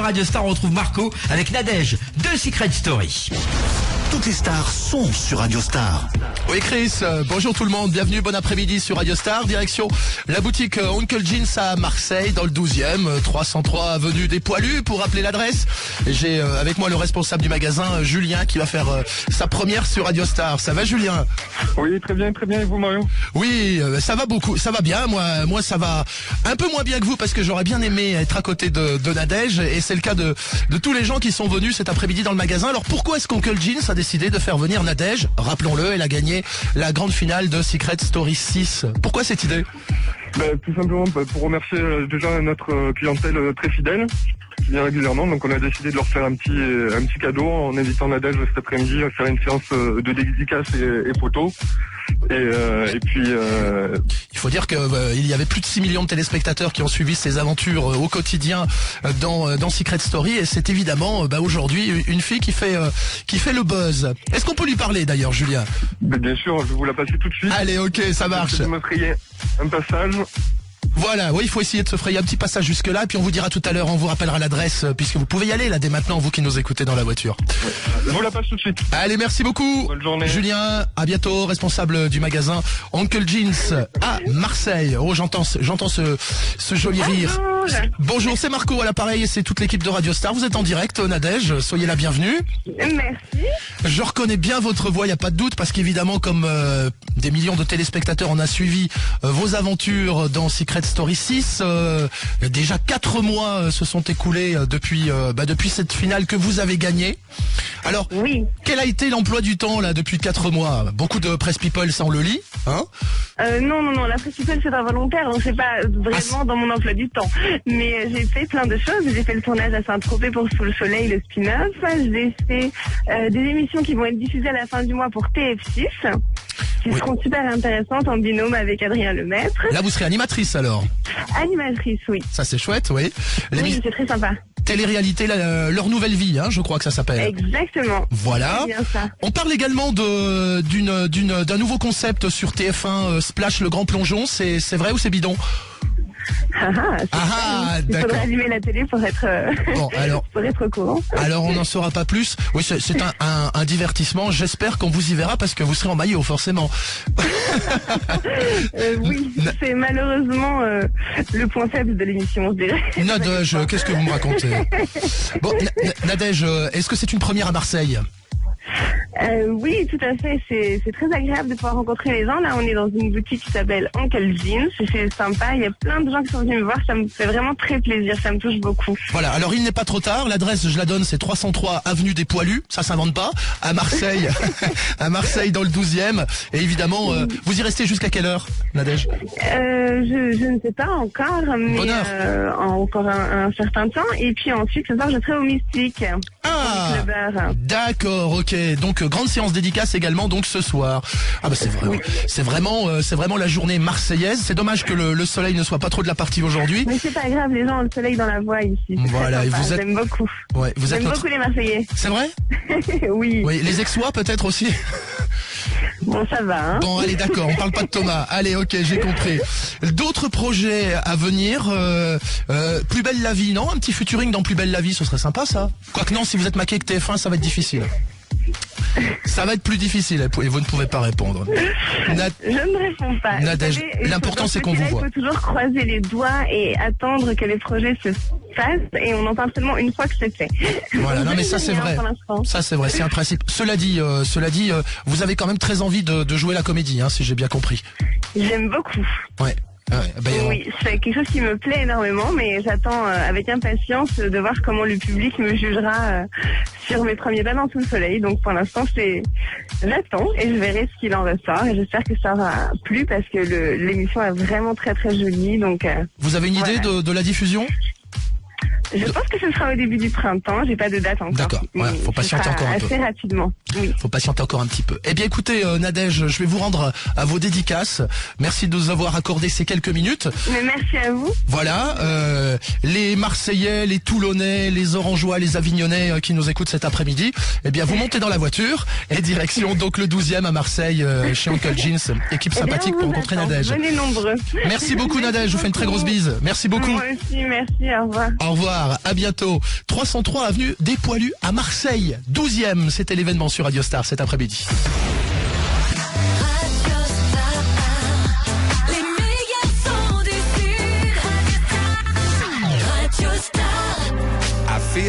Radio Star, on retrouve Marco avec Nadège de Secret Story. Toutes les stars sont sur Radio Star. Oui Chris, bonjour tout le monde, bienvenue, bon après-midi sur Radio Star, direction la boutique Uncle Jeans à Marseille dans le 12e, 303 avenue des Poilus pour rappeler l'adresse. J'ai avec moi le responsable du magasin, Julien, qui va faire sa première sur Radio Star. Ça va Julien? Oui, très bien, et vous Mario? Oui, ça va beaucoup, ça va bien, moi ça va un peu moins bien que vous parce que j'aurais bien aimé être à côté de Nadège et c'est le cas de tous les gens qui sont venus cet après-midi dans le magasin. Alors pourquoi est-ce qu'Uncle Jeans a décidé de faire venir Nadège? Rappelons-le, elle a gagné la grande finale de Secret Story 6. Pourquoi cette idée? Tout simplement pour remercier déjà notre clientèle très fidèle, qui vient régulièrement. Donc on a décidé de leur faire un petit cadeau en invitant Nadège cet après-midi à faire une séance de dédicace et photos. Et puis il faut dire que il y avait plus de 6 millions de téléspectateurs qui ont suivi ses aventures au quotidien dans Secret Story et c'est évidemment aujourd'hui une fille qui fait le buzz. Est-ce qu'on peut lui parler d'ailleurs, Julien? Bien sûr, je vais vous la passer tout de suite. Allez, ok, ça marche. Je vais me frayer un passage. Voilà, oui, il faut essayer de se frayer un petit passage jusque-là, et puis on vous dira tout à l'heure, on vous rappellera l'adresse, puisque vous pouvez y aller là dès maintenant, vous qui nous écoutez dans la voiture. Je vous la passe tout de suite. Allez, merci beaucoup. Bonne journée. Julien, à bientôt, responsable du magasin Uncle Jeans à Marseille. Oh, j'entends ce joli rire. Bonjour, c'est Marco à l'appareil et c'est toute l'équipe de Radio Star. Vous êtes en direct, Nadège, soyez la bienvenue. Merci. Je reconnais bien votre voix, il n'y a pas de doute, parce qu'évidemment, comme des millions de téléspectateurs, on a suivi vos aventures dans Secret Story 6. Déjà 4 mois se sont écoulés depuis cette finale que vous avez gagnée. Alors, oui. Quel a été l'emploi du temps là depuis 4 mois? Beaucoup de press people, ça on le lit, hein? Non, la press people c'est involontaire, donc c'est pas vraiment dans mon emploi du temps. Mais j'ai fait plein de choses. J'ai fait le tournage à Saint-Tropez pour Sous le Soleil, le spin-off. J'ai fait des émissions qui vont être diffusées à la fin du mois pour TF6. Qui seront super intéressantes en binôme avec Adrien Lemaître. Là, vous serez animatrice alors? Animatrice, oui. Ça, c'est chouette, oui. Oui, c'est très sympa. Télé-réalité, leur nouvelle vie, hein, je crois que ça s'appelle. Exactement. Voilà. C'est bien ça. On parle également d'un nouveau concept sur TF1, Splash, le grand plongeon. C'est vrai ou c'est bidon? Il faudra allumer la télé pour être au courant. Alors on n'en saura pas plus. Oui, c'est un divertissement. J'espère qu'on vous y verra parce que vous serez en maillot forcément. Oui, c'est malheureusement le point faible de l'émission, je dirais. Nadège, qu'est-ce que vous me racontez? Bon, Nadège, est-ce que c'est une première à Marseille? Oui, tout à fait. C'est très agréable de pouvoir rencontrer les gens. Là, on est dans une boutique qui s'appelle Uncle Jeans. C'est sympa. Il y a plein de gens qui sont venus me voir. Ça me fait vraiment très plaisir. Ça me touche beaucoup. Voilà. Alors, il n'est pas trop tard. L'adresse, je la donne, c'est 303 avenue des Poilus. Ça s'invente pas. À Marseille. À Marseille, dans le 12e. Et évidemment, vous y restez jusqu'à quelle heure, Nadège? Je ne sais pas encore, mais encore un certain temps. Et puis ensuite, ce soir, je serai au Mystique. Ah, d'accord, ok. Donc grande séance dédicace également donc ce soir. Ah bah c'est vrai, oui. c'est vraiment la journée marseillaise. C'est dommage que le soleil ne soit pas trop de la partie aujourd'hui. Mais c'est pas grave, les gens ont le soleil dans la voix ici. Voilà, et vous êtes... J'aime beaucoup. Ouais, J'aime beaucoup les Marseillais. C'est vrai? Oui. Oui, les Aixois peut-être aussi. Bon, ça va, hein. Bon, allez, d'accord, on parle pas de Thomas. Allez, ok, j'ai compris. D'autres projets à venir, Plus belle la vie, non? Un petit featuring dans Plus belle la vie, ce serait sympa, ça. Quoique non, si vous êtes maqué avec TF1, ça va être difficile. Ça va être plus difficile et vous ne pouvez pas répondre. Je ne réponds pas. Nadège, l'important c'est qu'on vous voit. Il faut toujours croiser les doigts et attendre que les projets se fassent et on en parle seulement une fois que c'est fait. Voilà, non mais ça c'est vrai. Ça c'est vrai, c'est un principe. Cela dit, vous avez quand même très envie de jouer la comédie, hein, si j'ai bien compris. J'aime beaucoup. Ouais. Oui, c'est quelque chose qui me plaît énormément, mais j'attends avec impatience de voir comment le public me jugera sur mes premiers pas dans Sous le Soleil. Donc pour l'instant, j'attends et je verrai ce qu'il en ressort. Et j'espère que ça aura plu parce que l'émission est vraiment très très jolie. Donc vous avez une idée de la diffusion? Je pense que ce sera au début du printemps, j'ai pas de date encore. D'accord, ouais, faut patienter encore un peu. Assez rapidement, oui. Faut patienter encore un petit peu. Eh bien écoutez, Nadège, je vais vous rendre à vos dédicaces. Merci de nous avoir accordé ces quelques minutes. Mais merci à vous. Voilà, les Marseillais, les Toulonnais, les Orangeois, les Avignonnais qui nous écoutent cet après-midi, eh bien vous montez dans la voiture et direction donc le 12e à Marseille chez Uncle Jeans, équipe sympathique pour rencontrer Nadège. Venez nombreux. Merci beaucoup Nadège, je vous fais une très grosse bise. Merci beaucoup. Moi aussi, merci, au revoir. Au revoir. Star. À bientôt. 303 avenue des Poilus à Marseille. 12e, c'était l'événement sur Radio Star cet après-midi.